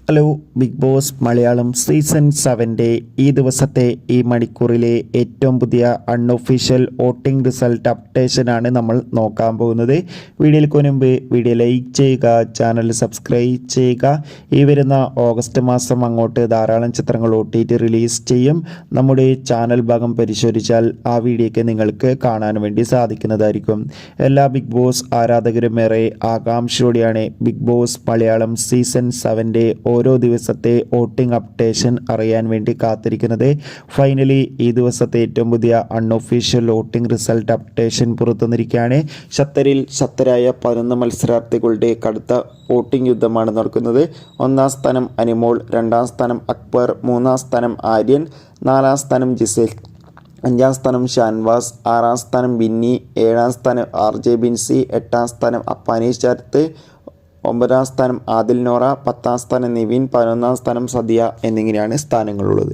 Hello Big Boss Malayalam season 7 ഈ ദിവസത്തെ ഈ മണിക്കൂറിലെ ഏറ്റവും പുതിയ അൺഒഫീഷ്യൽ വോട്ടിംഗ് റിസൾട്ട് അപ്ഡേഷനാണ് നമ്മൾ നോക്കാൻ പോകുന്നത്. വീഡിയോയ്ക്ക് മുൻപ് വീഡിയോ ലൈക്ക് ചെയ്യുക, ചാനൽ സബ്സ്ക്രൈബ് ചെയ്യുക. ഈ വരുന്ന ഓഗസ്റ്റ് മാസം അങ്ങോട്ട് ധാരാളം ചിത്രങ്ങൾ OTT റിലീസ് ചെയ്യും. നമ്മുടെ ചാനൽ ഭാഗം പരിശോധിച്ചാൽ ആ വീഡിയോയ്ക്ക് നിങ്ങൾക്ക് കാണാൻ വേണ്ടി സാധിക്കുന്നതായിരിക്കും. എല്ലാ ബിഗ് ബോസ് ആരാധകരും ഏറെ ആകാംക്ഷയോടെയാണ് ബിഗ് ബോസ് മലയാളം സീസൺ 7 ഓരോ ദിവസത്തെ വോട്ടിംഗ് അപ്ഡേഷൻ അറിയാൻ വേണ്ടി കാത്തിരിക്കുന്നത്. ഫൈനലി ഈ ദിവസത്തെ ഏറ്റവും പുതിയ അൺഒഫീഷ്യൽ വോട്ടിംഗ് റിസൾട്ട് അപ്ഡേഷൻ പുറത്തുവന്നിരിക്കുകയാണ്. ശക്തരായ 11 മത്സരാർത്ഥികളുടെ കടുത്ത വോട്ടിംഗ് യുദ്ധമാണ് നടക്കുന്നത്. 1-ാം സ്ഥാനം അനിമോൾ, 2-ാം സ്ഥാനം അക്ബർ, 3-ാം സ്ഥാനം ആര്യൻ, 4-ാം സ്ഥാനം ജിസേൽ, 5-ാം സ്ഥാനം ഷാൻവാസ്, 6-ാം സ്ഥാനം ബിന്നി, 7-ാം സ്ഥാനം RJ ബിൻസി, 8-ാം സ്ഥാനം അപ്പാനി ശരത്ത്, 9-ാം സ്ഥാനം ആദിൽ നോറ, 10-ാം സ്ഥാനം നിവിൻ, 11-ാം സ്ഥാനം സദിയ എന്നിങ്ങനെയാണ് സ്ഥാനങ്ങളുള്ളത്.